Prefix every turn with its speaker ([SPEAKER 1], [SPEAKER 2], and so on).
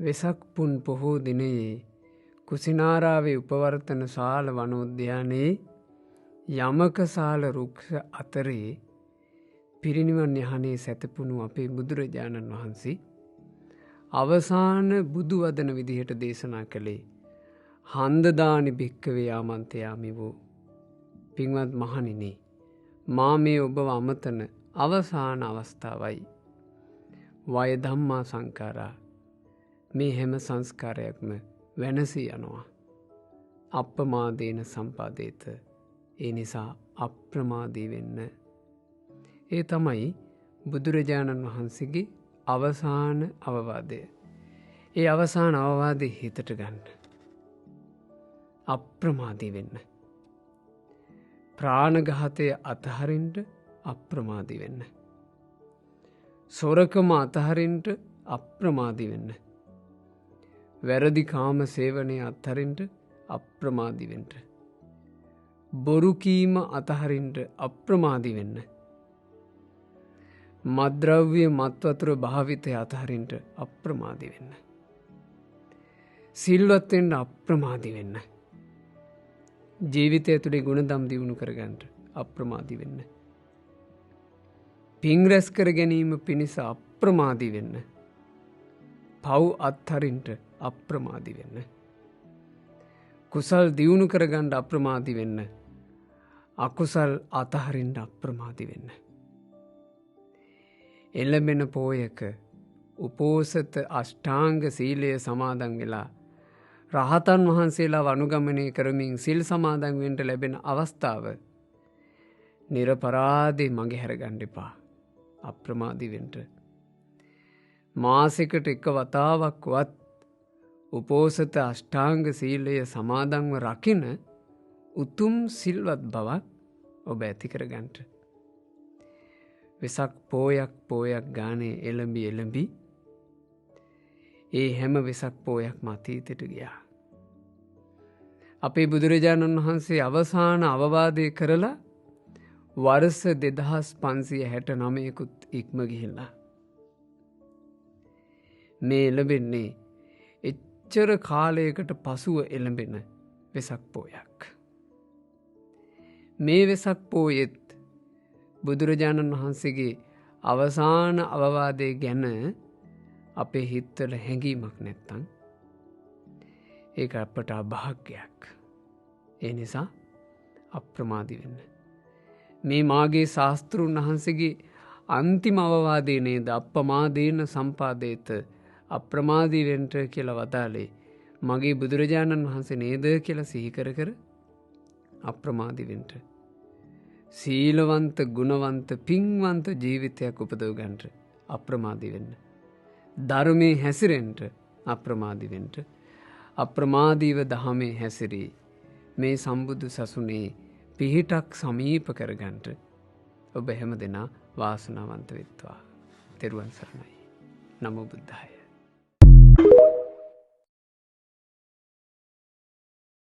[SPEAKER 1] වෙසක් පුන් පොහෝ දිනයේ කුසිනාරාවේ උපවර්තන ශාල වනෝද්‍යානයේ යමකසාල රුක්ෂ අතරේ පිරිනිවන් යහනේ සැතපුණු අපේ බුදුරජාණන් වහන්සේ අවසාන බුදු වදන විදිහට දේශනා කළේ හන්දදානි භික්කවේ ආමන්තයාමි වූ පින්වත් මහණෙනි මා මේ ඔබව අමතන අවසාන අවස්ථාවයි. වය ධම්මා සංඛාරා මේ හැම සංස්කාරයක්ම වෙනසී යනවා. අප්‍රමාදේන සම්පාදේත ඒ නිසා අප්‍රමාදී වෙන්න. ඒ තමයි බුදුරජාණන් වහන්සේගේ අවසාන අවවාදය. ඒ අවසාන අවවාදය හිතට ගන්න. අප්‍රමාදී වෙන්න. ප්‍රාණඝාතය අතහරින්ට අප්‍රමාදී වෙන්න. සොරකම අතහරින්ට අප්‍රමාදී වෙන්න. වැරදි කාම සේවනය අත්හරින්ට අප්‍රමාදී වෙන්න. බොරු කීම අතහරින්ට අප්‍රමාදී වෙන්න. මද්ද්‍රව්‍ය මත්වතුර භාවිතය අතහරින්ට අප්‍රමාදී වෙන්න. සිල්වත් වෙන්න අප්‍රමාදී වෙන්න. ජීවිතය තුළේ ගුණදම් දියුණු කරගන්නට අප්‍රමාදී වෙන්න. පින් රැස් කර ගැනීම පිණිස අප්‍රමාදී වෙන්න. පව් අත්හරින්ට අප්‍රමාදී වෙන්න. කුසල් දියුණු කරගන්න අප්‍රමාදී වෙන්න. අකුසල් අතහරින්ට අප්‍රමාදී වෙන්න. එළඹෙන පෝයක උපෝසත අෂ්ටාංග සීලය සමාදන් වෙලා රහතන් වහන්සේලා අනුගමනය කරමින් සිල් සමාදන් වෙන්නට ලැබෙන අවස්ථාව නිරපරාදේ මගේ හැරගන්න එපා. අප්‍රමාදී වෙන්න. මාසෙකට එක වතාවක්වත් උපෝසත අෂ්ටාංග සීලය සමාදන්ව රකින උතුම් සිල්වත් බවක් ඔබ ඇති කරගන්නට. වෙසක් පෝයක් ගානේ එළඹි ඒ හැම වෙසක් පෝයක් අතීතයට ගියා. අපේ බුදුරජාණන් වහන්සේ අවසාන අවවාදය කරලා වර්ෂ 2569කුත් ඉක්ම ගිහිල්ලා. මේ එළඹෙන්නේ එච්චර කාලයකට පසුව එළඹෙන වෙසක් පෝයක්. මේ වෙසක් පෝයෙත් බුදුරජාණන් වහන්සේගේ අවසාන අවවාදය ගැන අපේ හිත්වල හැඟීමක් නැත්තම් ඒක අපට අභාග්‍යයක්. ඒ නිසා අප්‍රමාදී වෙන්න. මේ මාගේ ශාස්තෘන් වහන්සේගේ අන්තිම අවවාදය නේද අප්‍රමාදේන සම්පාදේත අප්‍රමාදී වෙන්න කියලා වදාළේ මගේ බුදුරජාණන් වහන්සේ නේද කියලා සිහි කර කර අප්‍රමාදී වෙන්න. සීලවන්ත ගුණවන්ත පින්වන්ත ජීවිතයක් උපදව ගන්නට අප්‍රමාදී වෙන්න. ධර්මයේ හැසිරෙන්න අප්‍රමාදී වෙන්න. අප්‍රමාදීව දහමේ හැසිරී මේ සම්බුදු සසුනේ පිහිටක් සමීප කරගන්නට ඔබ හැම දෙනා වාසනාවන්ත වෙත්වා. තෙරුවන් සරණයි. නමෝ බුද්ධාය.